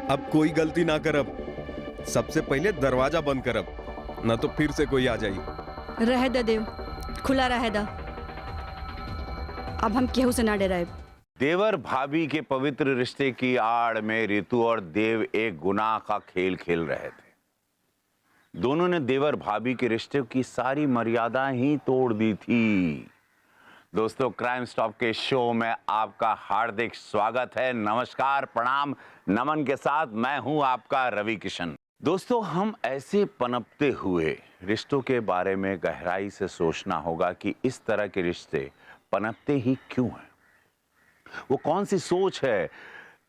अब कोई गलती ना करब। सबसे पहले दरवाजा बंद करब, ना तो फिर से कोई आ जाई। रह दे देव, खुला रह दा। अब हम केहू से ना डराए। देवर भाभी के पवित्र रिश्ते की आड़ में रितु और देव एक गुनाह का खेल खेल रहे थे। दोनों ने देवर भाभी के रिश्ते की सारी मर्यादा ही तोड़ दी थी। दोस्तों, क्राइम स्टॉप के शो में आपका हार्दिक स्वागत है। नमस्कार, प्रणाम, नमन के साथ मैं हूं आपका रवि किशन। दोस्तों, हम ऐसे पनपते हुए रिश्तों के बारे में गहराई से सोचना होगा कि इस तरह के रिश्ते पनपते ही क्यों हैं। वो कौन सी सोच है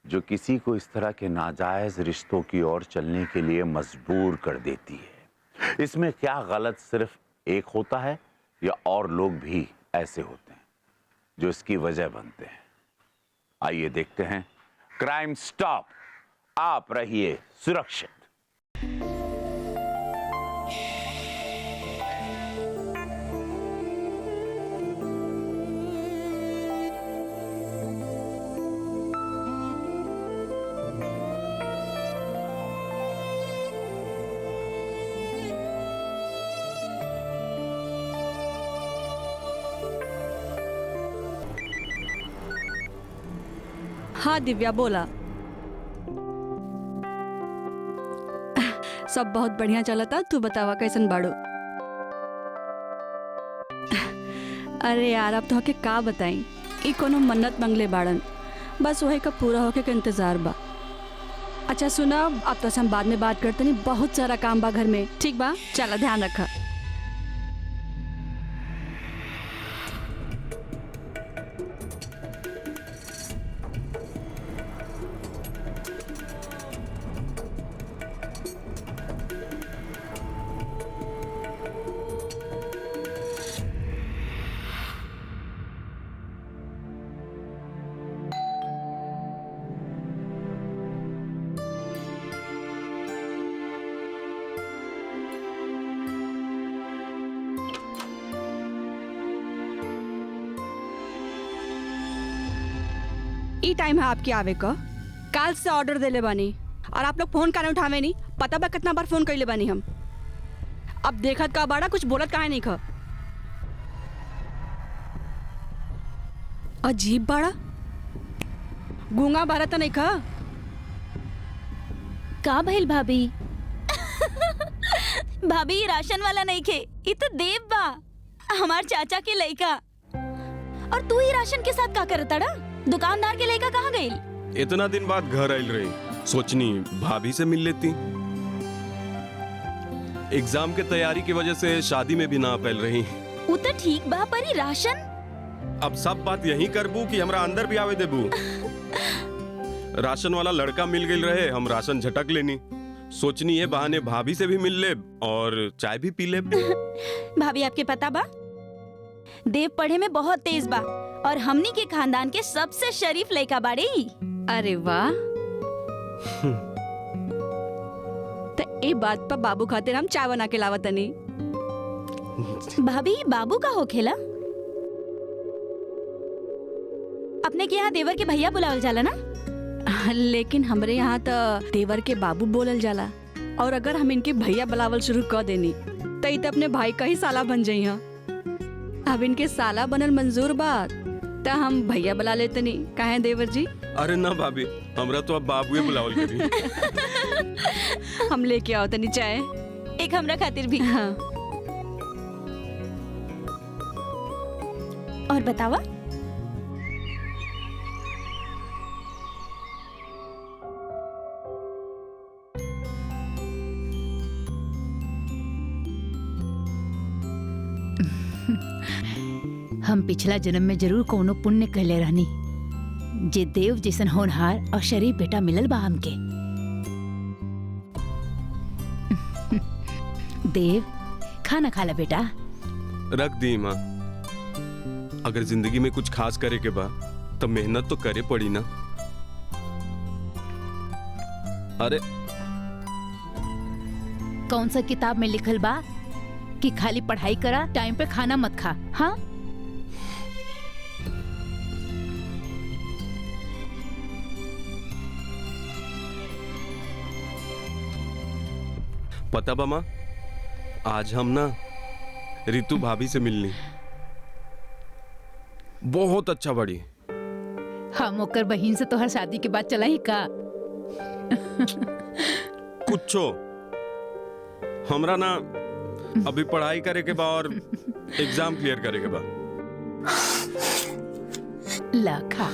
जो किसी को इस तरह के नाजायज रिश्तों की ओर चलने के लिए मजबूर कर देती है। इसमें क्या गलत सिर्फ एक होता है या और लोग भी ऐसे होते हैं जो इसकी वजह बनते हैं। आइए देखते हैं क्राइम स्टॉप। आप रहिए सुरक्षित। हाँ दिव्या, बोला। सब बहुत बढ़िया चला था। तू बतावा कैसन बाड़ो? अरे यार, अब तो हके का बताई। ई कोनो मन्नत मंगले बाड़न, बस वही का पूरा होके के इंतजार बा। अच्छा सुना, अब तो हम बाद में बात करते। नहीं, बहुत सारा काम बा घर में। ठीक बा, चला, ध्यान रखा। ई टाइम है आपकी आवे का। काल से ऑर्डर देले बानी और आप लोग फोन काहे उठावे नहीं? पता बा कितना बार फोन कइले बानी हम। अब देखत का बाड़ा, कुछ बोलत काहे नहीं खा? अजीब बाड़ा, गूंगा भारत नहीं खा? का भइल भाभी? भाभी, ये राशन वाला नहीं खे, ये तो देव बा, हमार चाचा के लइका। और तू ही राशन के साथ का करताड़ा? दुकानदार के लइका कहाँ गइल? इतना दिन बाद घर आइल रही, सोचनी भाभी से मिल लेती। एग्जाम के तैयारी की वजह से शादी में भी ना पैल रही। वो तो ठीक बा, पर ये राशन? अब सब बात यही करबू कि हमरा अंदर भी आवे देबू? राशन वाला लड़का मिल गई रहे, हम राशन झटक लेनी। सोचनी है बहाने भाभी से भी मिल ले और चाय भी पी ले। भाभी, आपके पता बा, देव पढ़े में बहुत तेज बा और हमनी के खानदान के सबसे शरीफ लड़का बाड़े। अरे वाह। तो ए बात पर बाबू खातिर हम चाय बना के लावत नहीं। भाभी, बाबू का होखेला? अपने के यहाँ देवर के भैया बुलावल जाला ना? लेकिन हमरे यहाँ तो देवर के बाबू बोलल जाला, और अगर हम इनके भैया बुलावल शुरू कर देनी तो ई तो अपने भाई का ही साला बन जाई। अब इनके साला बनल मंजूर बात तो हम भैया बुला लेते नहीं, काहे देवर जी? अरे ना भाभी, हमरा तो अब बाबूए बुलावल करी। हम लेके आओ तनी चाय। एक हमरा खातिर भी। हाँ। और बतावा? हम पिछला जन्म में जरूर कोनो पुण्य कहले रहनी, जे देव जैसन होनहार और शरीफ बेटा मिलल बा हमके। देव, खाना खा ला बेटा। रख दी माँ। अगर जिंदगी में कुछ खास करे के बा तो मेहनत तो करे पड़ी ना। अरे कौन सा किताब में लिखल बा कि खाली पढ़ाई करा, टाइम पे खाना मत खा? हाँ, पता बा माँ, आज हम ना रितु भाभी से मिलनी, बहुत अच्छा बड़ी। हम ओकर बहिन से तोहर शादी के बाद चला ही का? कुछो हमरा ना अभी पढ़ाई करे के बा और एग्जाम क्लियर करे के बा। ला खा।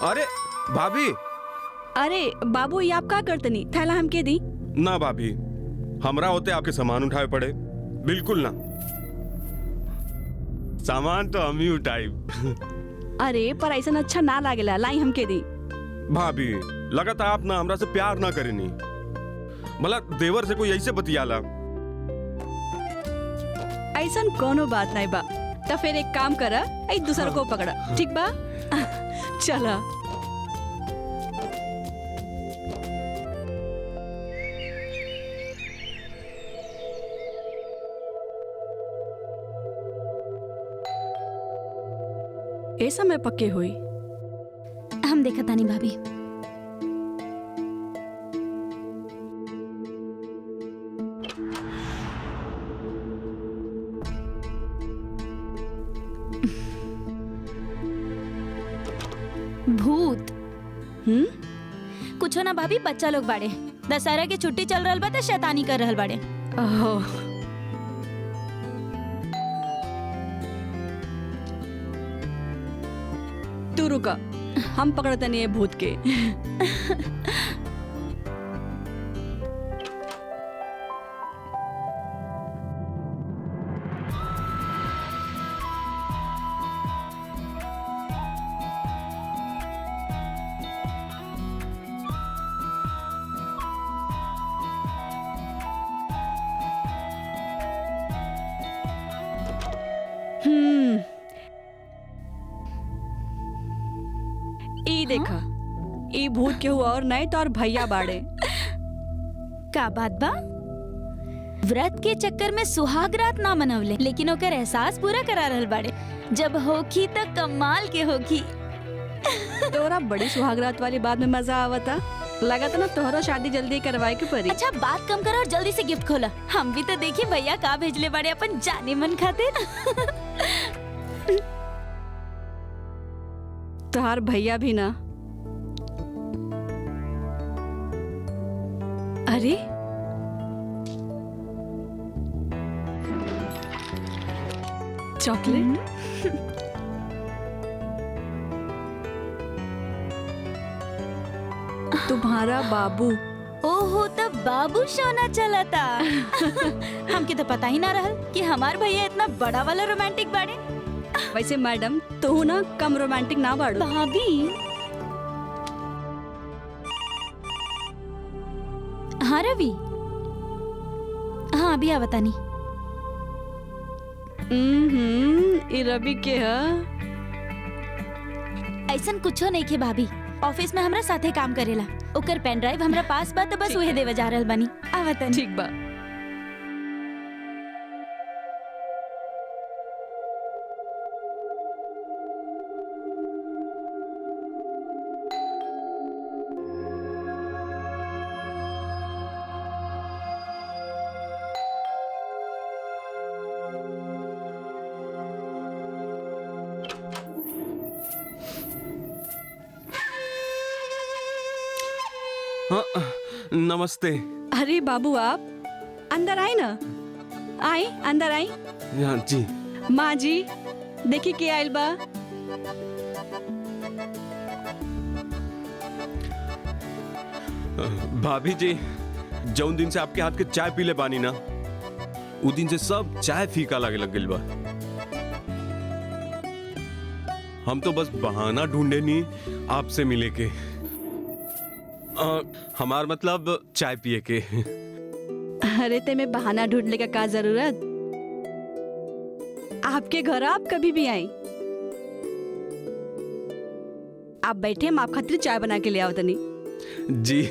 अरे भाभी। अरे बाबू, ये आप का करतनी? थैला हमके दी। ना भाभी, हमरा होते आपके सामान उठाए पड़े, बिल्कुल ना। सामान तो हम ही उठाई। अरे पर ऐसा अच्छा ना लागेला, लाई हमके दी। भाभी लगता आप ना हमरा से प्यार ना करेनी, भला देवर से कोई ऐसे बतियाला। ऐसा कोनो बात नहीं बा। तो फिर एक काम करा, एक दूसरे को पकड़ा, ठीक बा? चला। ए समय पक्के हुई। हम देखा तानी भाभी। भूत कुछो ना भाभी, बच्चा लोग बाड़े, दशहरा की छुट्टी चल रहल बा त शैतानी कर रहल बाड़े। ओह, तू रुका, हम पकड़ते नहीं है भूत के। ई देखा, ई भूत के हुआ और नहीं तो और भैया बाड़े। का बात बा? व्रत के चक्कर में सुहाग रात ना मनवले, लेकिन ओकर एहसास पूरा करा रहल बाड़े। जब होखी त कमाल के होखी। तोरा बड़ी सुहागरात वाली बात में मजा आवता। लगा था ना तोहरा शादी जल्दी करवाए के परी। अच्छा बात कम कर और जल्दी से गिफ्ट खोला। हम भी तो देखी भैया का भेजले बाड़े अपन जाने मन खातिर। तोहार भैया भी ना। अरे चॉकलेट। तुम्हारा बाबू। ओहो, तब बाबू सोना चला था। हमके तो पता ही ना रहल कि हमार भैया इतना बड़ा वाला रोमांटिक बाड़े। वैसे मैडम तू ना कम रोमांटिक ना बाड़ू। भाभी हाँ रवि, हाँ अभी आवता नहीं। ई रवि के है। ऐसन कुछो नहीं खे भाभी, ऑफिस में हमरा साथे काम करेला। ओकर पेन ड्राइव हमरा पास बा तो बस उहे देवे जा रहल बानी। आवता नहीं। ठीक बा। हाँ, नमस्ते। अरे बाबू, आप अंदर आए ना। आई अंदर आई। हाँ जी। माँ जी देखी के आयल बा। भाभी जी, जौन दिन से आपके हाथ के चाय पीले बानी ना, उ दिन से सब चाय फीका लागे लग गइल बा। हम तो बस बहाना ढूंढे नहीं आपसे मिले के। हमार मतलब चाय पिए के। अरे ते में बहाना ढूंढने का क्या जरूरत। आपके घर आप कभी भी आई। आप बैठे, हम आप खातिर चाय बना के ले आओ तनी। जी।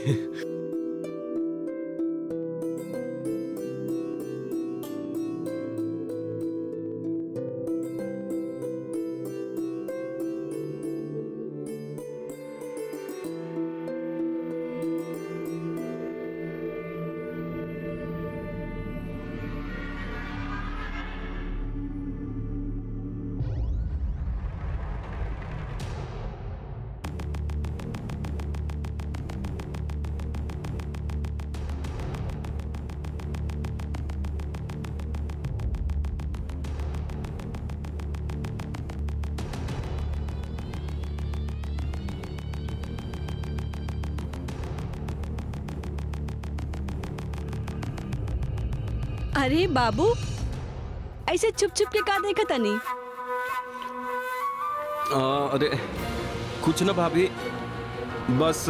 अरे बाबू, ऐसे छुप छुप के का देखा तनी? अरे कुछ ना भाभी, बस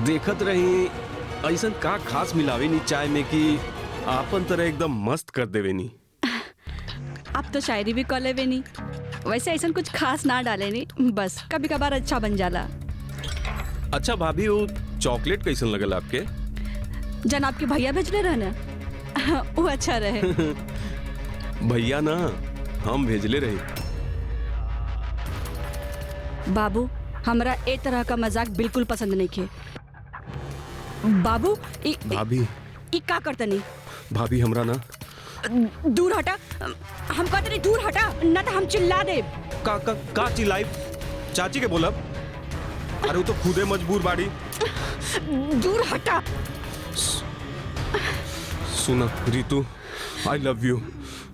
देखत रही ऐसा का खास मिलावे नी चाय में कि आपन तरह एकदम मस्त कर देवे नी। आप तो शायरी भी कर लेवे नी, वैसे ऐसा कुछ खास ना डाले नी, बस कभी कभार अच्छा बन जाला। अच्छा भाभी, वो चॉकलेट कैसन लगल आपके? जन आपके भैया भेजले रहना, वो अच्छा रहे। भैया ना, हम भेजले रही। बाबू, हमरा ए तरह का मजाक बिल्कुल पसंद नहीं खे। बाबू, भाभी ई का करतनी? भाभी हमरा ना दूर हटा, हम कहते नहीं दूर हटा, ना तो हम चिल्ला दे। का चिल्लाई? चाची के बोलब? अरे वो तो खुदे मजबूर बाड़ी। दूर हटा। सुना रितु, आई लव यू।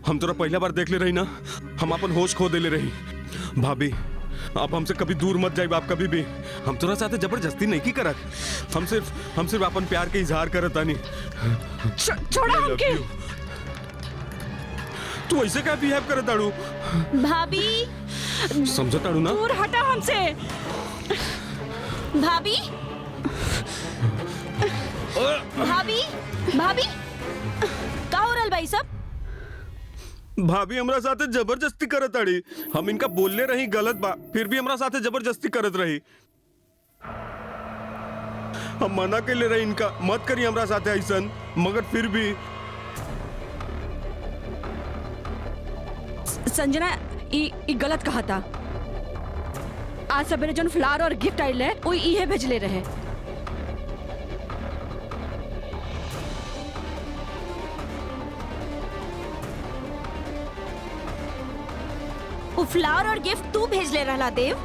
हम तोरा पहला बार देख ले रही ना, हम अपन होश खो देले रही। भाभी आप हमसे कभी दूर मत जाइब, आप कभी भी। हम तोरा साथे जबरदस्ती नहीं की करत, हम सिर्फ अपन प्यार के इजहार करत आनी। छोड़ा हमके। तू ऐसे क्या बिहेव करत ताड़ू? भाभी समझत ताड़ू ना? दूर हटा हमसे। भाभी भाभी भाभी का हो रहल भाई सब? भाभी हमरा साथे जबरदस्ती करत ताड़ी। हम इनका बोलले रही गलत बा, फिर भी हमरा साथे जबरदस्ती करत रही। हम मना के ले रही इनका, मत करी हमरा साथे ऐसन, मगर फिर भी। संजना, ई गलत कहा था। आज सवेरे जौन फ्लावर और गिफ्ट आइल है, वो इहे भेजले रहे। वो फ्लावर और गिफ्ट तू भेज ले रहला देव?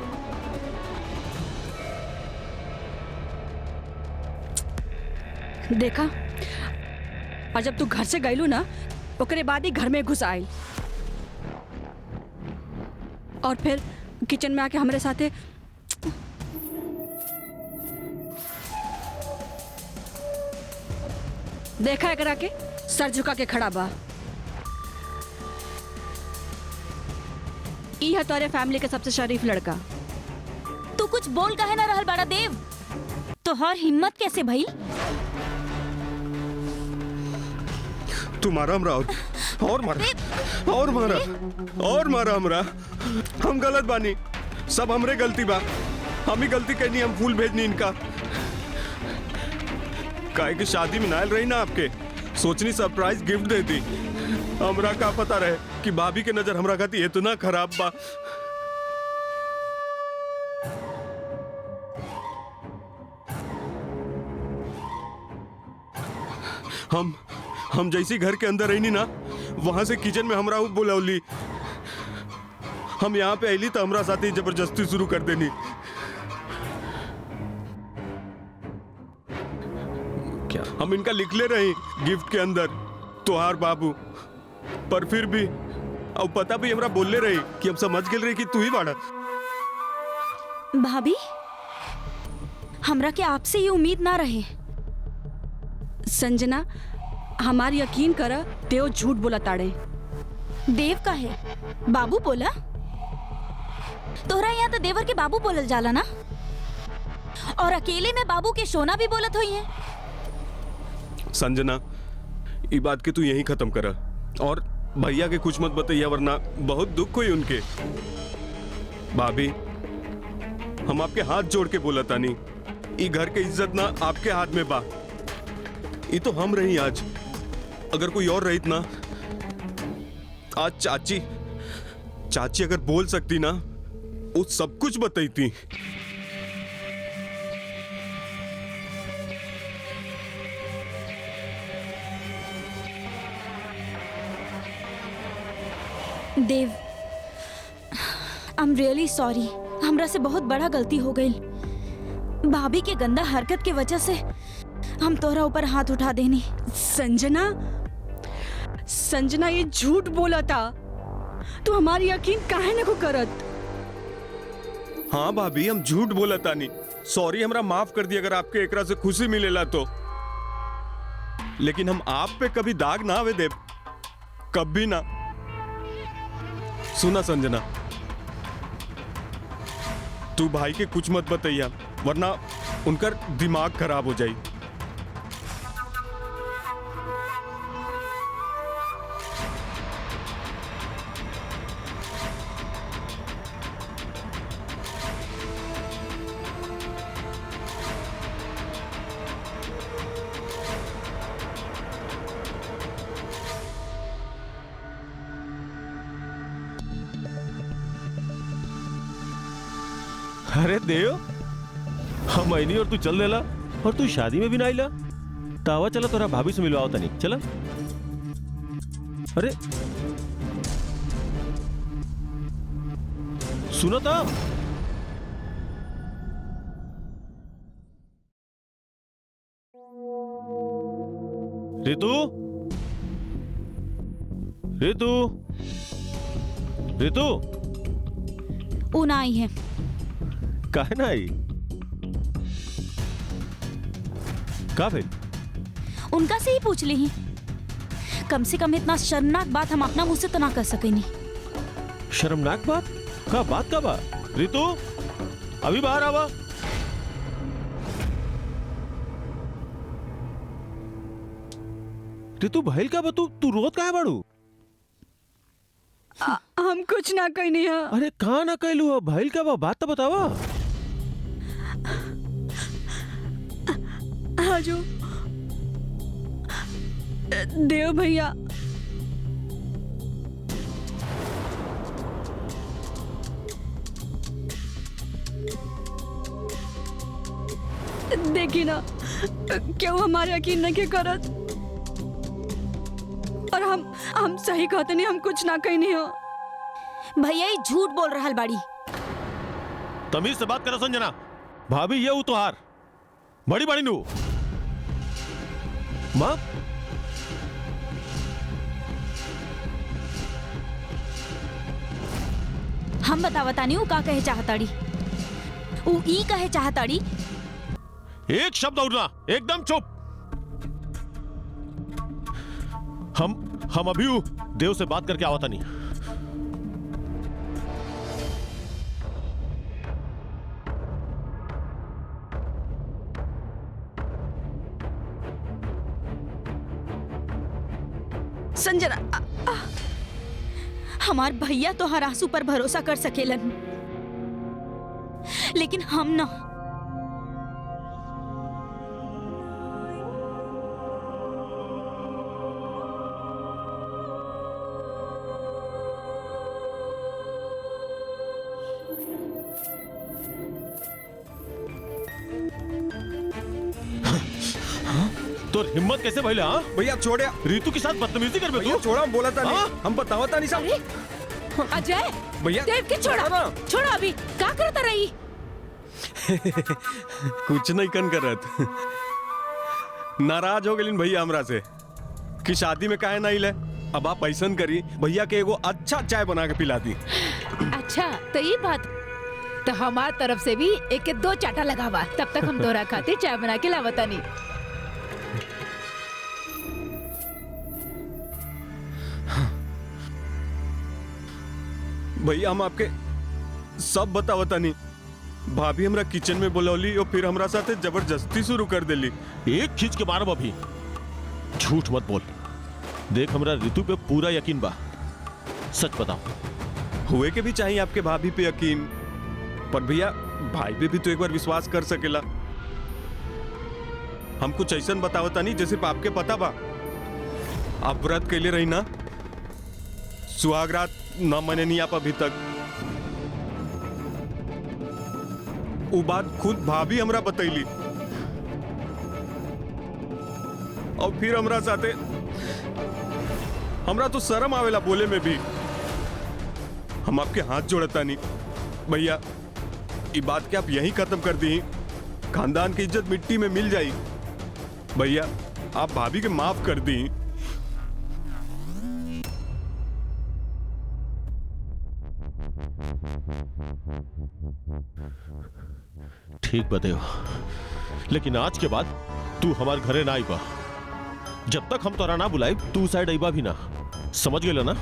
देखा, और जब तू घर से गईलू ना, ओकरे बाद ही घर में घुस आयल और फिर किचन में आके हमारे साथे देखा एकरा के सर झुका के खड़ा बा। ई है तोरे फैमिली के सबसे शरीफ लड़का। तू कुछ बोल काहे ना रहल बड़ा देव? तोहर हिम्मत कैसे भइल? तुम्हारा हमरा और मारा और मारा और मारा हमरा। हम गलत बानी, सब हमरे गलती बा। हम ही गलती करनी, हम फूल भेजनी इनका। काहे की शादी में नायल रही ना आपके, सोचनी सरप्राइज गिफ्ट देती। हमरा का पता रहे कि भाभी के नजर हमरा खाती इतना खराब बा। हम जैसी घर के अंदर रही ना, वहां से किचन में हमरा बुलौली। हम यहाँ पे आईली तो हमरा साथी जबरदस्ती शुरू कर देनी। क्या हम इनका लिख ले रही गिफ्ट के अंदर तोहार बाबू, पर फिर भी अब पता भी हमरा बोल ले रही कि अब समझ गेल रही कि तू ही बाड़ा। भाभी, हमरा के आपसे ये उम्मीद ना रहे। संजना, हमार यकीन कर, देव झूठ बोला ताड़े। देव का है? बाबू बोला? तोहरा यहाँ तो देवर के बाबू बोलल जाला ना, और अकेले में बाबू के सोना भी बोलत हुई है। संजना, ये बात के तू यहीं खत्म करा और भैया के कुछ मत बताइए, वरना बहुत दुख हुई उनके। भाभी हम आपके हाथ जोड़ के बोला तानी, ई घर के इज्जत ना आपके हाथ में बा। ई तो हम रही आज, अगर कोई और रही ना, आज चाची अगर बोल सकती ना, वो सब कुछ बताई। देव, आई एम रियली सॉरी। हमरा से बहुत बड़ा गलती हो गई। भाभी के गंदा हरकत के वजह से हम तोहरा ऊपर हाथ उठा देनी। संजना ये झूठ बोला था, तू हमारी यकीन काहे न को करत। हाँ भाभी, हम झूठ बोला तानी। सॉरी, हमरा माफ कर दी अगर आपके एकरा से खुशी मिलेला तो। लेकिन हम आप पे कभी दाग ना आवे देव, कभी ना। सुना संजना, तू भाई के कुछ मत बताइया, वरना उनका दिमाग खराब हो जाए। अरे देव, हम आईनी और तू चल देला, और तू शादी में भी ना आईला। तावा चला तोरा भाभी से मिलवाओ तनी, चला। अरे सुनो तो, रितु रितु रितु, ऊ ना आई है। काहे ना आई? का भेल? उनका से ही पूछ ली ही। कम से कम इतना शर्मनाक बात हम अपना मुंह से तो ना कर सकेनी। शर्मनाक बात? का बात का बा? रितु, अभी बाहर आवा। रितु, भइल का बा? तू रोत काहे बाड़ू? हम कुछ ना कहनी है। अरे कहा ना कहलू हो? भइल का बा? बात तो बतावा। आजो देव भैया, देखी ना, क्यों हमारे यकीन नहीं के करत। और हम सही कहते नहीं, हम कुछ ना कहनी हो। भैया ही झूठ बोल रहा बाड़ी। तमीज से बात करो संजना। भाभी ये उतोहार बड़ी बड़ी नू माँ, हम बतावतानी ऊ का कहे चाहताड़ी। ऊ ई कहे चाहताड़ी। एक शब्द और ना, एकदम चुप। हम अभी देव से बात करके आवता नहीं। संजना, हमार भैया तो हर आंसू पर भरोसा कर सकेलन, लेकिन हम ना। तो हिम्मत कैसे भइला? हाँ, भैया छोड़े। रितु के साथ बदतमीजी कर बे भैया तू? छोड़ा, हम बोला था नहीं, हाँ? हम बतावता नहीं सब। अजय, भैया देव के छोड़ा, छोड़ा अभी। का करता रही? कुछ नहीं कन करत। नाराज हो गए भैया हमरा से कि शादी में काहे नहीं ले। अब आप ऐसन करी, भैया के एगो अच्छा चाय बना के पिला दी। अच्छा तो ये बात, तो हमार तरफ से भी एक 2 चाटा लगावा, तब तक हम तोरा खातिर चाय बना के लावता नहीं। भैया हम आपके सब बतावता नहीं। भाभी हमरा किचन में बुलौली और फिर हमरा साथे जबरदस्ती शुरू कर देली। एक खींच के मारब अभी। झूठ मत बोल। देख, हमरा रितु पे पूरा यकीन बा। सच बताओ। हुए के भी चाहिए आपके भाभी पे यकीन, पर भैया भाई पे भी तो एक बार विश्वास कर सकेला। हम कुछ ऐसा बतावता नहीं जैसे आपके पता बा। आप व्रत कैले रही ना, सुहागरात न मने नहीं आप अभी तक। वो बात खुद भाभी हमरा बतैली और फिर हमरा साथे हमरा तो शर्म आवेला बोले में भी। हम आपके हाथ जोड़ता नहीं भैया, ये बात के आप यहीं खत्म कर दी, खानदान की इज्जत मिट्टी में मिल जाई। भैया आप भाभी के माफ कर दी। ठीक बतेओ, लेकिन आज के बाद तू हमारे घरे ना आईबा। जब तक हम तोरा ना बुलाई तू साइड आईबा भी ना, समझ गेला ना?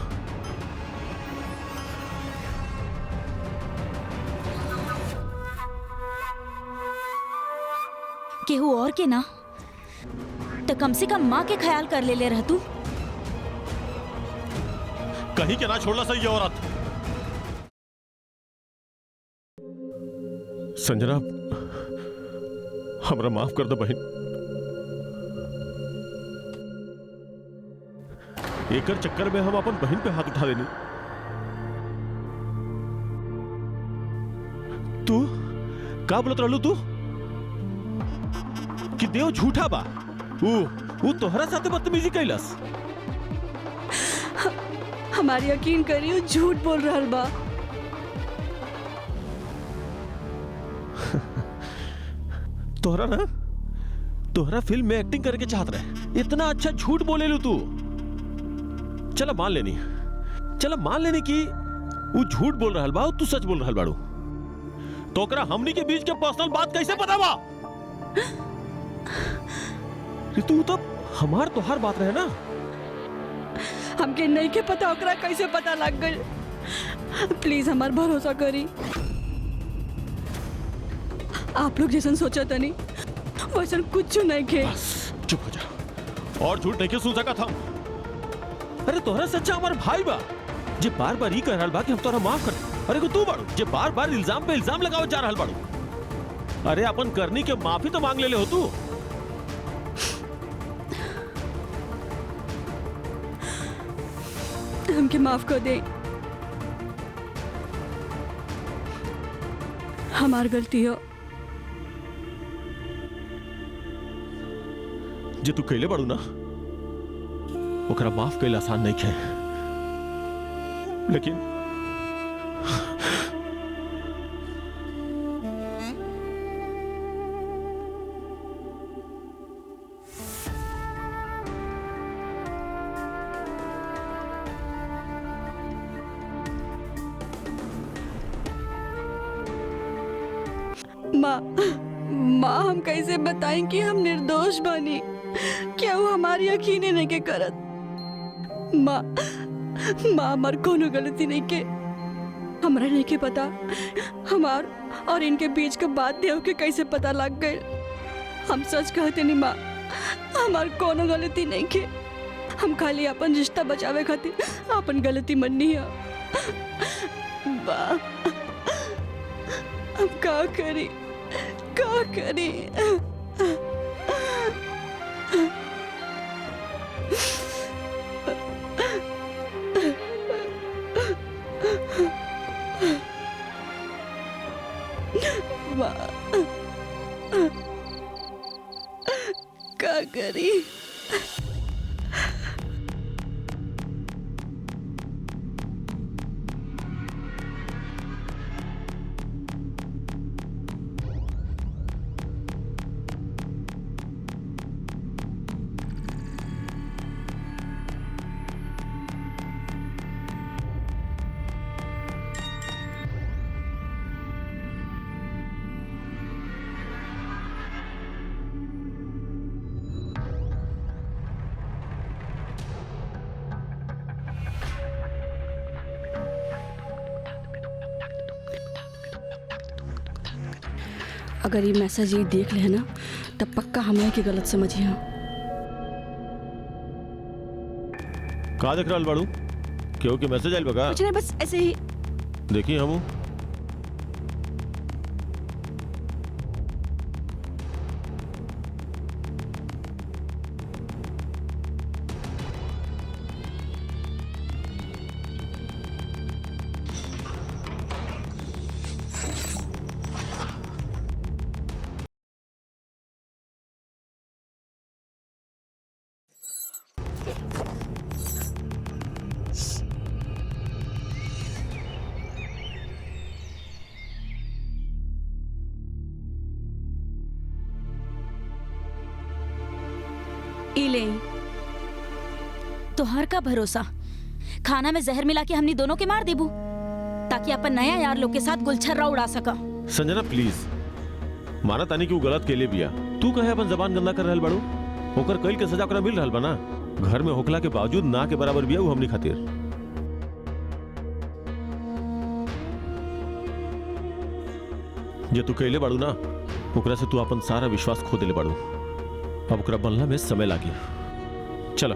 केहू और के ना तो कम से कम माँ के ख्याल कर ले रह तू। कहीं के ना छोड़ला सही औरत। संजना, हमरा माफ कर दो बहन। एकर चक्कर में हम अपन बहन पे हाथ उठा लेनी। तू का बोलत रहलू तू कि देव झूठा बा? वो तोहरा साथे बदतमीजी कैलस। हमारी यकीन करियो, झूठ बोल रहल बा। तोहरा फिल्म में एक्टिंग करके चाहत रहे, इतना अच्छा झूठ बोले लू तू। चला मान लेनी कि वो झूठ बोल रहल बा, तू सच बोल रहल बाड़ू। तो ओकरा हमनी के बीच के पर्सनल बात कैसे पता बा? तू तो हमार तोहार बात रहे ना। हमके नहीं के पता ओकरा कैसे पता लग गई। प्लीज हमार भरोसा करी। आप लोग जैसन सोचा था नहीं वैसन कुछ नहीं के। चुप हो जा, और झूठ नहीं के सुन सका था। अरे तोहरा सच्चा हमार भाई बा जे बार बार ही कह रहल बा कि हम तोहरा माफ कर। अरे को तू बाड़ू जे बार बार इल्जाम पे इल्जाम लगावे जा रहल बाड़ू। अरे अपन करनी के माफी तो मांग ले हो तू। हमके माफ कर दे, हमार गलती हो। जे तू कैले बाड़ू ना ओकरा माफ कैला आसान नहीं है, लेकिन माँ हम कैसे बताएं कि हम निर्दोष बनी? क्या वो हमारी यकीन नहीं के करत? माँ हमार कोनो गलती नहीं के। हमरा नहीं के पता हमार और इनके बीच का बात देव के कैसे पता लग गए। हम सच कहते नहीं माँ, हमार कोनो गलती नहीं के। हम खाली अपन रिश्ता बचावे खातिर अपन गलती मननी है। माँ अब का करी? का करी? अगर ये मैसेज ये देख ले ना तब पक्का हमें की गलत समझिए। का देख रहल बाड़ू? क्यों कि मैसेज आइल बगा? कुछ नहीं, बस ऐसे ही। देखी हमू ई ले। तोहर का भरोसा खाना में जहर मिला के हमनी दोनों के मार देबू ताकि अपन नया यार लोग के साथ गुलछर्रा उड़ा सका। संजना प्लीज, माना तानी कि वो गलत के लिए बिया, तू कहे अपन जबान गंदा कर रहल बाड़ू। ओकर कईल के सजा ओकरा मिल रहल बा ना। घर में होखला के बावजूद ना के बराबर बिया वो हमनी खातिर। जे तू कइले बाड़ू ना, ओकरा से तू अपन सारा विश्वास खो देले बाड़ू। अब ओकरा बनला में समय लागी। चलो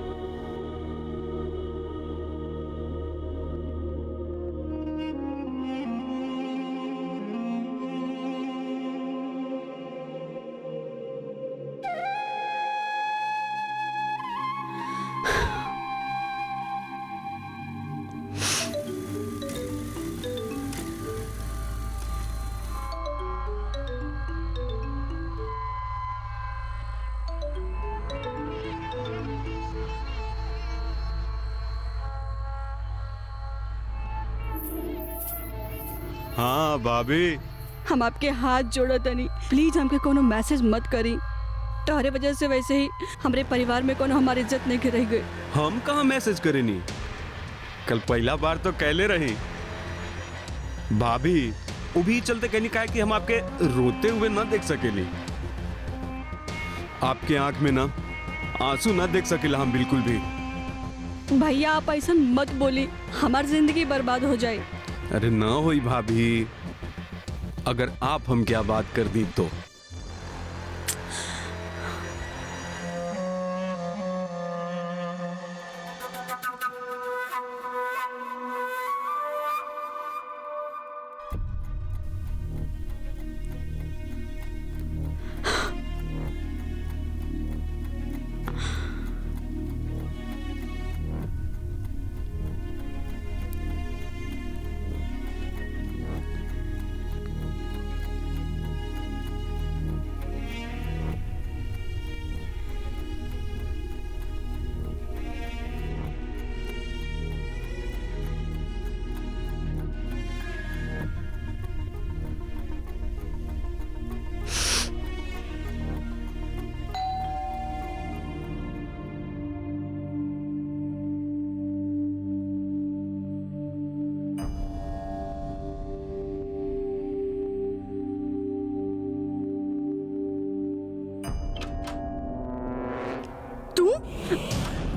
हाँ भाभी, हम आपके हाथ जोड़ो तनी, प्लीज हमके कोनो मैसेज मत करी। तोहरे वजह से वैसे ही हमरे परिवार में कोनो हमारी इज्जत नहीं रह गई। हम कहाँ मैसेज करेनी, कल पहला बार तो कहले रही भाभी। वो भी चलते कहनी का है कि हम आपके रोते हुए ना देख सकेली, आपके आंख में ना आंसू ना देख सकेला हम बिल्कुल भी। भैया आप ऐसा मत बोली, हमारी जिंदगी बर्बाद हो जाए। अरे ना होई भाभी, अगर आप हम क्या बात कर दी तो।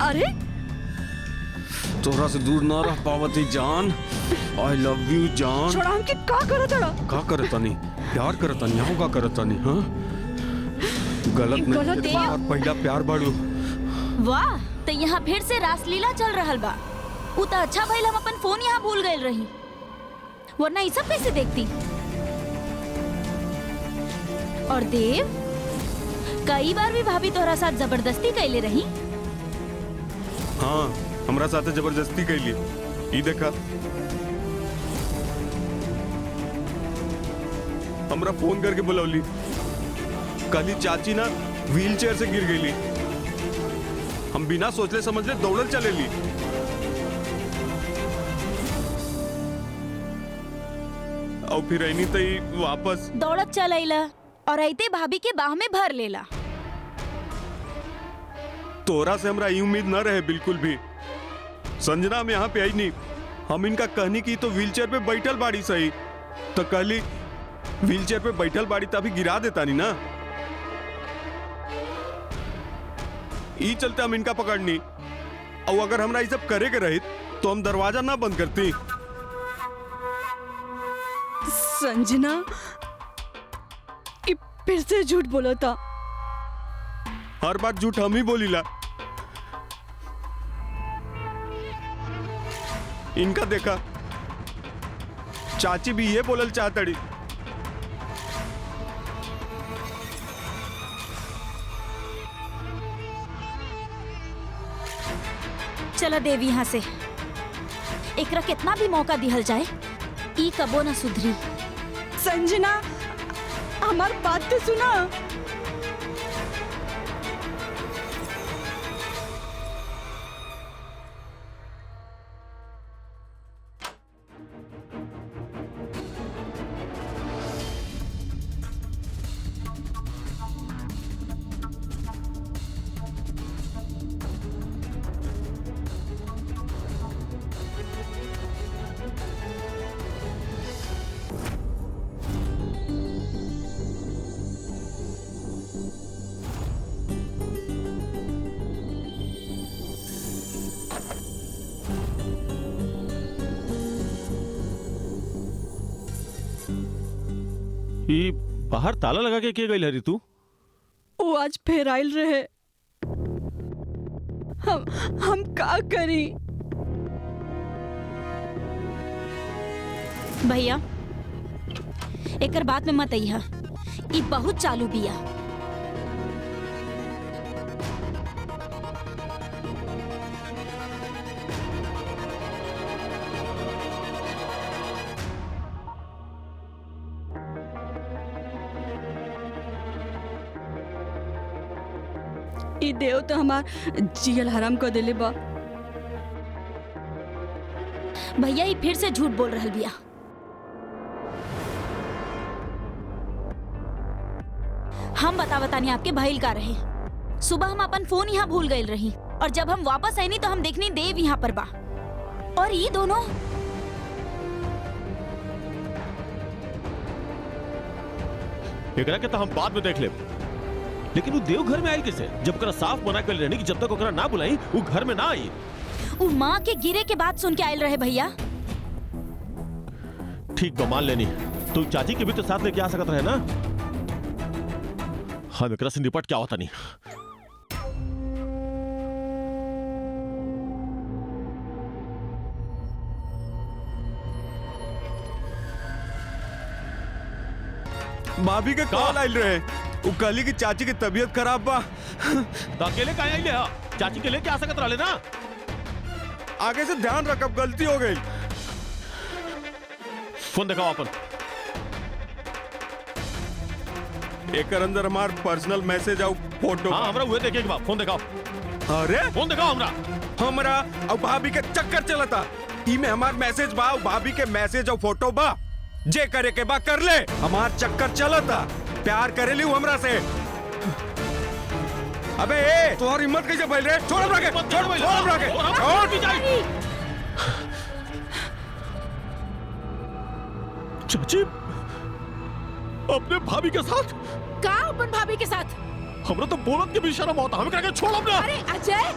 अरे तोरा से दूर ना रह पावती जान। आई लव यू जान। छोड़ा, हमके का करत हड़ा? का करतानी? प्यार करतानी, यहाँ का करतानी? हाँ, गलत नहीं, गलत बा। और पहला प्यार बाड़ू। वाह, तो यहाँ फिर से रासलीला चल रहल बा। उ तो अच्छा भइल हम अपन फोन यहाँ भूल गए रही, वरना ये सब कैसे देखती। और देव, कई बार भी भाभी तोहरा साथ जबरदस्ती कैले रही। हाँ, हमरा साथे जबरदस्ती कैली। ई देखा, हमरा फोन करके बुलौली। कल चाची ना व्हील चेयर से गिर गईली, हम बिना सोचले समझले दौड़ल चलेली। और फिर ऐनी तई वापस दौड़त चलैला और ऐते भाभी के बाह में भर लेला। तोरा से हमरा ये उम्मीद न रहे बिल्कुल भी। संजना हम यहाँ पे आई नहीं, हम इनका कहनी की तो व्हीलचेयर पे बैठल बाड़ी सही, तो कहली व्हीलचेयर पे बैठल बाड़ी तभी गिरा देता नहीं ना। ई चलते हम इनका पकड़नी, और अगर हमरा ये सब करे के रही तो हम दरवाजा ना बंद करती। संजना फिर से झूठ बोला था। हर बार झूठ हम ही बोलीला। इनका देखा, चाची भी ये बोलल चाहतड़ी। चला देवी यहाँ से, एकरा कितना भी मौका दिहल जाए, ई कबो ना सुधरी। संजना, हमारी बात तो सुना। ये बाहर ताला लगा के गई है रितु? वो आज फिर आयल रहे। हम का करी? भैया एकर बात में मत अइहा, ई बहुत चालू बिया। ई देव तो हमार जियल हराम कर देले बा। भैया ई फिर से झूठ बोल रहल बिया। हम बतावतानी आपके भइल का रहे। सुबह हम अपन फोन यहाँ भूल गए रही और जब हम वापस आईनी तो हम देखनी देव यहाँ पर बा और ये दोनों। एकरा के तो हम बाद में देख ले, लेकिन वो देव घर में आई कैसे? जब ओकरा साफ मना कर रहनी कि जब तक ओकरा ना बुलाई वो घर में ना आई। वो माँ के गिरे के बाद सुन के आयल रहे भैया। ठीक बा, मान लेनी। तो चाची के भी तो साथ लेके आ सकत रहे ना। हम एकरा से निपट क्या होता नहीं। भाभी के कॉल आइल रहे। वो कहली की चाची की तबीयत खराब बा। तो अकेले काहे आई ले? चाची के लेके आ सकत रहे ना। आगे से ध्यान रखब, गलती हो गई। फोन दिखाओ अपन। एकर अंदर हमार पर्सनल मैसेज और फोटो। हाँ हमरा हुए देखे के बाद फोन दिखाओ। अरे फोन दिखाओ हमरा और भाभी के चक्कर चलता। ई में हमार मैसेज बा, भाभी के मैसेज और फोटो बा। जे करे के बा कर ले। हमार चक्कर चलता। प्यार करेली हमरा से। अबे ए, तुम्हारी हिम्मत कैसे फैल रहे? छोड़ हमरा के, छोड़ हमरा के, छोड़। चाची अपने भाभी के साथ? का अपन भाभी के साथ? हमरा तो बोलत के भी शर्म आता। हमें करके छोड़ अपना। अरे अजय,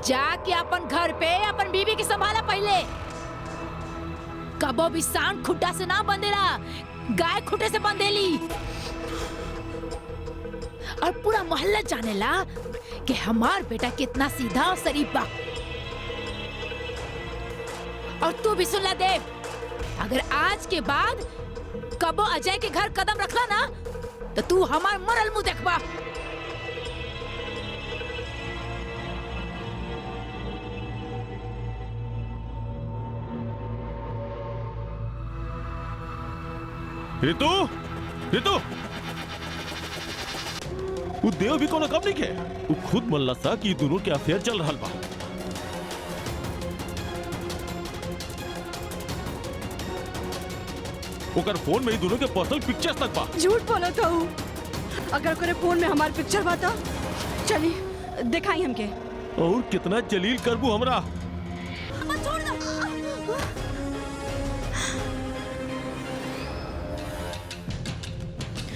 जाके अपन घर पे अपन बीवी की संभाला पहले। कबो भी सांड खुट्टा से ना बंधेला, गाय खुट्टे से बंधेली। और पूरा मोहल्ला जानेला कि हमार बेटा कितना सीधा और शरीफ बा। और तू भी सुन ला देव, अगर आज के बाद कबो अजय के घर कदम रखला ना तो तू हमार मरल मुंह देखबा। रितु, रितु, वो देव भी कोनो कम नहीं के। वो खुद मल्ला सा कि दोनों के अफेयर चल रहा बा। ओकर फोन में ही दोनों के पर्सनल पिक्चर्स तक बा। झूठ बोला था वो। अगर करे फोन में हमार पिक्चर बा तो चली दिखाई हमके। और कितना जलील करबू हमरा।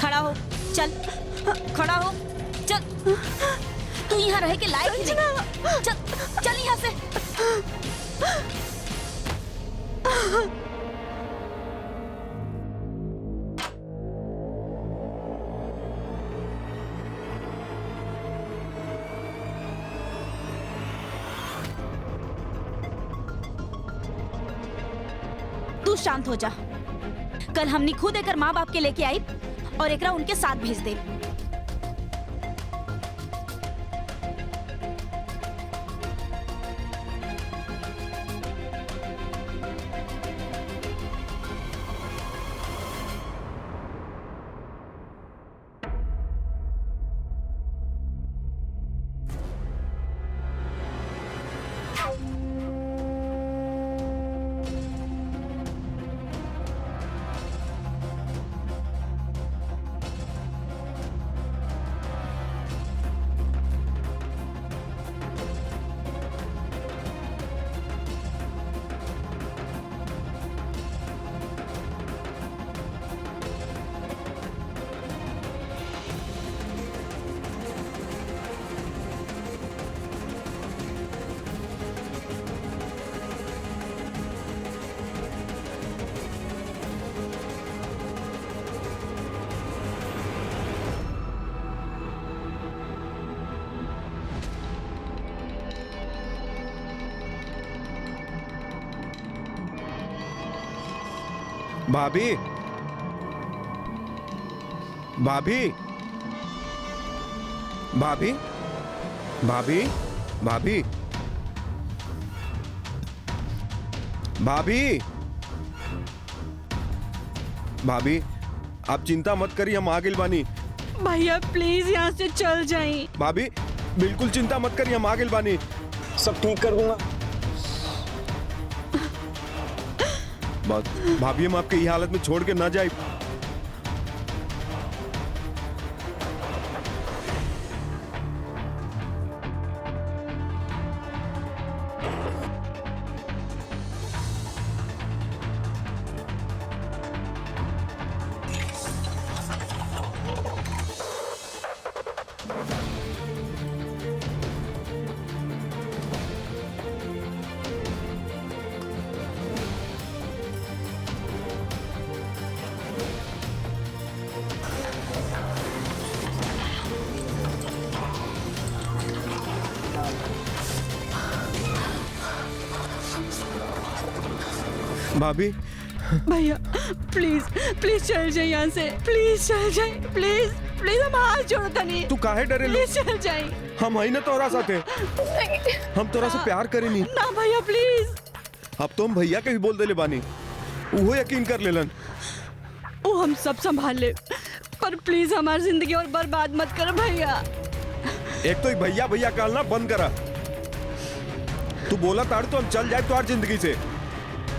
खड़ा हो, चल खड़ा हो, चल। तू यहाँ रह के लायक ही नहीं। चल चल यहाँ से। तू शांत हो जा। कल हमनी खुद एकर माँ बाप के लेके आई और एकरा उनके साथ भेज दे। भाभी, भाभी, भाभी, भाभी, भाभी, भाभी, भाभी, आप चिंता मत करिए, हम आगे बानी। भैया प्लीज यहाँ से चल जाइए। भाभी बिल्कुल चिंता मत करिए, हम आगे बानी, सब ठीक कर दूंगा। भाभी हम आपके ये हालत में छोड़ के ना जाए। भाभी भैया प्लीज प्लीज चल जाइए यहाँ से, प्लीज चल जाइए, प्लीज प्लीज, हम हाथ जोड़ता नहीं। तू काहे डरे लो? प्लीज चल जाइए। हम आई ना तोरा साथे, हम तोरा से प्यार करे नहीं। ना भैया प्लीज। अब तो हम भैया के भी बोल देले बानी, वो यकीन कर लेलन। वो हम सब संभाल ले, पर प्लीज हमारी जिंदगी और बर्बाद मत कर भैया। एक तो भैया भैया कहना बंद करा। तू बोला ताड़ तो हम चल जाए तुम्हारी जिंदगी से,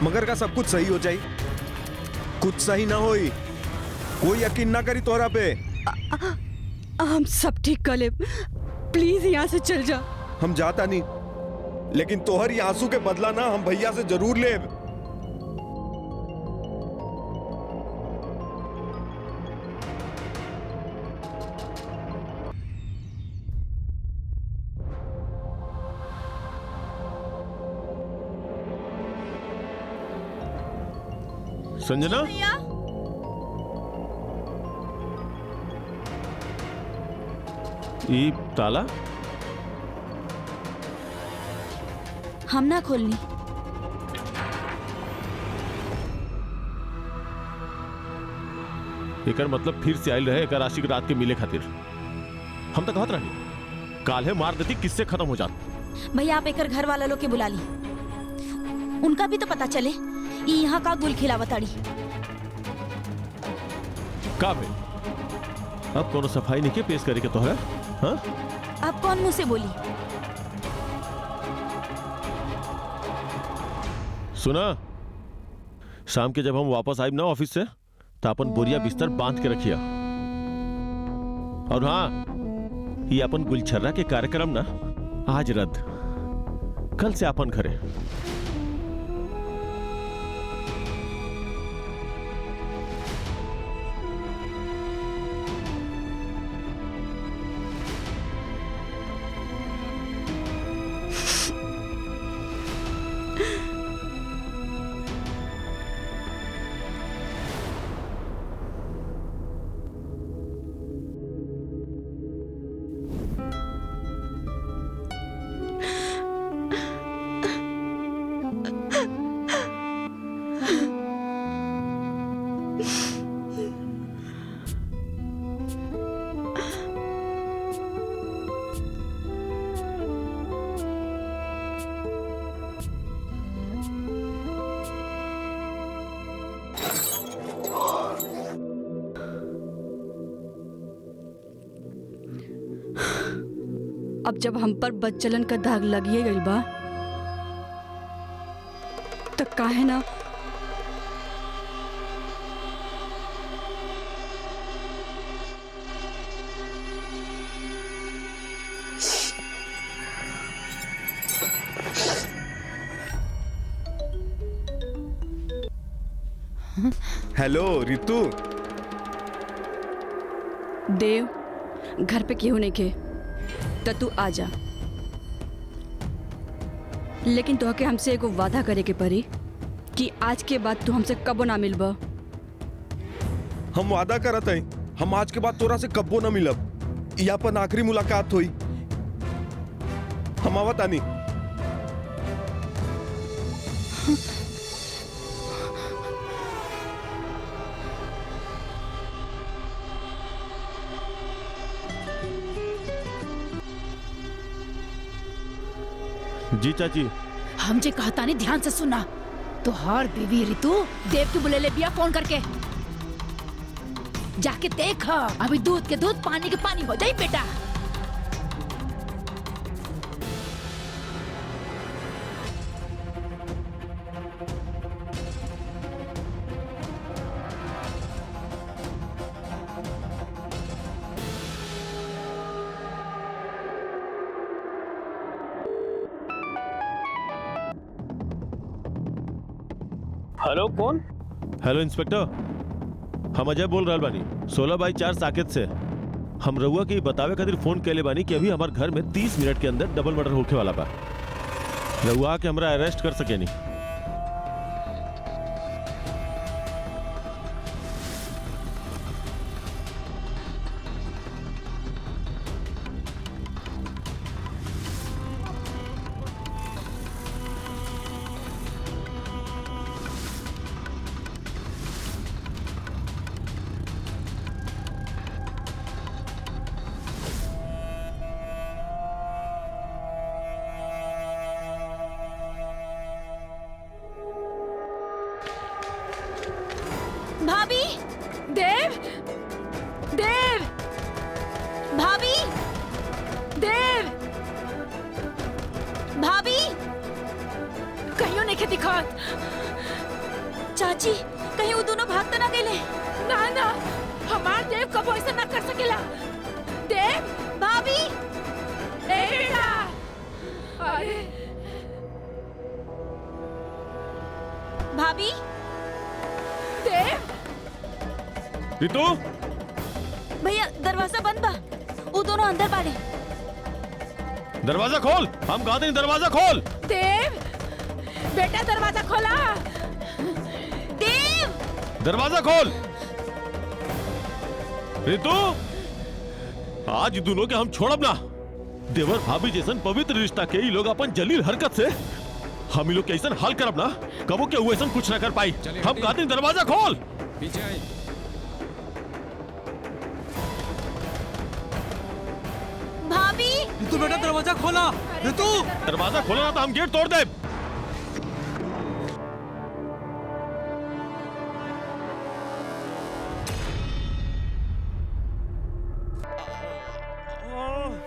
मगर का सब कुछ सही हो जाए, कुछ सही ना होई, कोई यकीन ना करी तोरा पे। हम सब ठीक कर ले, प्लीज यहाँ से चल जा। हम जाता नहीं, लेकिन तोहर ये आंसू के बदला ना हम भैया से जरूर ले। संजना, ये ताला हम ना खोलनी। एकर मतलब फिर से आयल रहे एकर आशिक रात के मिले खातिर। हम तो कहत रही काल है मार देती, किससे खत्म हो जात। भैया आप एकर घर वाला लोग के बुला ली, उनका भी तो पता चले ये यहाँ का गुल खिलावताड़ी। का बे अब कोनो सफाई नहीं के पेश करे के तोहरा? हाँ आप कौन मुंह से बोली? सुना, शाम के जब हम वापस आए ना ऑफिस से तो अपन बोरिया बिस्तर बांध के रखिया। और हाँ, ये अपन गुलछर्रा के कार्यक्रम ना आज रद्द, कल से अपन घरे। अब जब हम पर बदचलन का दाग लगिए गई बा, तो काहे ना हेलो रितु। देव, घर पे क्यों नहीं के तो तू आ जा, लेकिन तोहके हमसे एगो वादा करे के पड़ी कि आज के बाद तू हमसे कबो ना मिलबा। हम वादा करत हई, हम आज के बाद तोरा से कब्बो ना मिलब। यह अपन आखिरी मुलाकात हुई, हम आवत आनी। जी चाची। हम जे कहता नहीं ध्यान से सुना। तो हर बीवी ऋतु देव के बुले ले बिया फोन करके। जाके देख अभी दूध के दूध पानी के पानी हो जाए बेटा। हेलो कौन? हेलो इंस्पेक्टर, हम अजय बोल रहल बानी 16/4 साकेत से। हम रउआ के बतावे खातिर फोन कैले बानी कि अभी हमार घर में 30 मिनट के अंदर डबल मर्डर होके वाला बा। रउआ के हमरा अरेस्ट कर सकेनी। भाभी, देव, देव, भाभी, देव, भाभी, कहियो नहीं खेती खात। चाची कहीं वो दोनों भाग तो ना गए? ना ना, हमार देव कबो ऐसा ना कर सकेला। देव, भाभी, ए बेटा, अरे भाभी, देव, रितु, भैया दरवाजा बंद बा। वो दोनों अंदर बाड़े। दरवाजा खोल। हम कहते हैं दरवाजा खोल। देव, बेटा दरवाजा खोला। देव, दरवाजा खोल। रितु, आज दोनों के हम छोड़ब ना। देवर भाभी जैसन पवित्र रिश्ता के ई लोग अपन जलील हरकत से हम लोग के ऐसा हाल करब ना, कबो के वो ऐसा कुछ ना कर पाई। हम कहते हैं दरवाजा खोल। पीछे आई। भाभी, ऋतु बेटा दरवाजा खोला। ऋतु, दरवाजा खोला ना तो हम गेट तोड़ दे।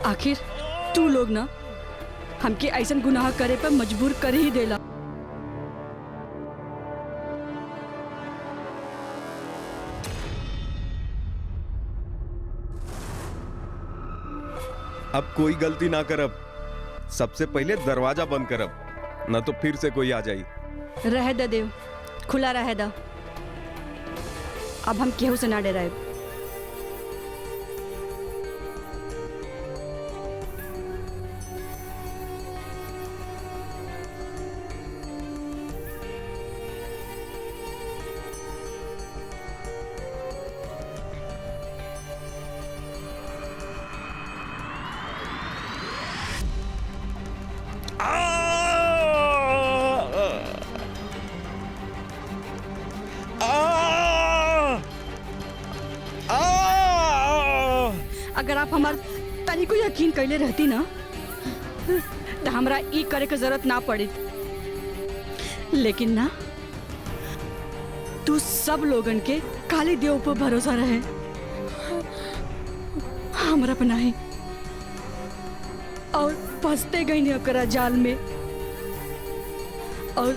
आखिर तू लोग ना हमके ऐसन गुनाह करे पर मजबूर कर ही देला। अब कोई गलती ना करब। सबसे पहले दरवाजा बंद करब, न तो फिर से कोई आ जाई। रह दे देव, खुला रह दा। अब हम केहू से ना डराए। अगर आप हमार तनी को यकीन कैले रहती ना तो हमरा ई करे के जरूरत ना पड़ी। लेकिन ना, तू सब लोगन के काली देव पर भरोसा रहे, हमरा पे नहीं। और फंसते गई ने ओकरा जाल में। और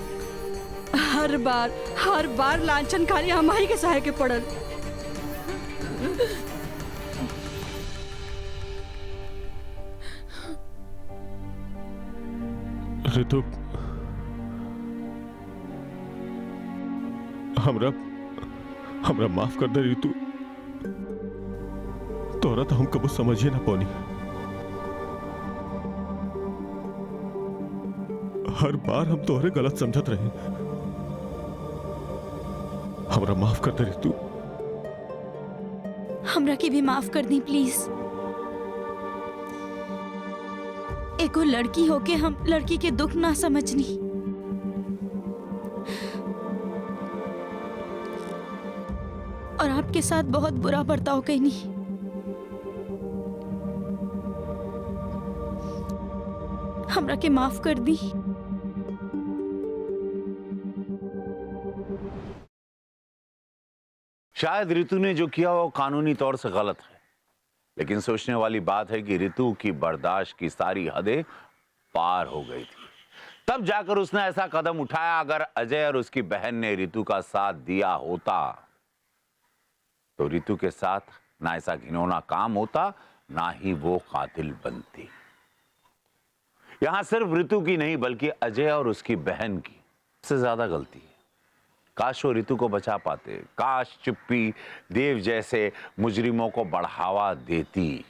हर बार लांछन खाली हमारी के सहाय के पड़ल। ऋतु, हमरा माफ कर दे ऋतु। तोरा तो हम कबो समझे ना पौनी। हर बार हम तोहरे गलत समझत रहे। हमरा माफ कर दे ऋतु। हमरा के भी माफ कर दी प्लीज। एको लड़की होके हम लड़की के दुख ना समझनी। और आपके साथ बहुत बुरा बर्ताव कईनी। हमरा के माफ कर दी। शायद रितु ने जो किया वो कानूनी तौर से गलत है, लेकिन सोचने वाली बात है कि रितु की बर्दाश्त की सारी हदें पार हो गई थी। तब जाकर उसने ऐसा कदम उठाया। अगर अजय और उसकी बहन ने रितु का साथ दिया होता तो रितु के साथ ना ऐसा घिनौना काम होता, ना ही वो कातिल बनती। यहां सिर्फ रितु की नहीं बल्कि अजय और उसकी बहन की सबसे ज्यादा गलती है। काश वो रितु को बचा पाते, काश चुप्पी देव जैसे मुजरिमों को बढ़ावा देती।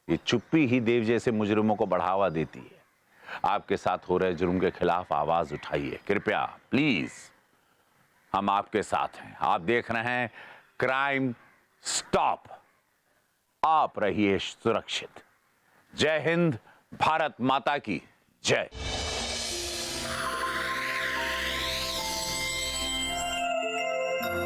ये चुप्पी ही देव जैसे मुजरिमों को बढ़ावा देती है। आपके साथ हो रहे जुर्म के खिलाफ आवाज उठाइए, कृपया प्लीज, हम आपके साथ हैं। आप देख रहे हैं क्राइम स्टॉप। आप रहिए सुरक्षित। जय हिंद, भारत माता की जय।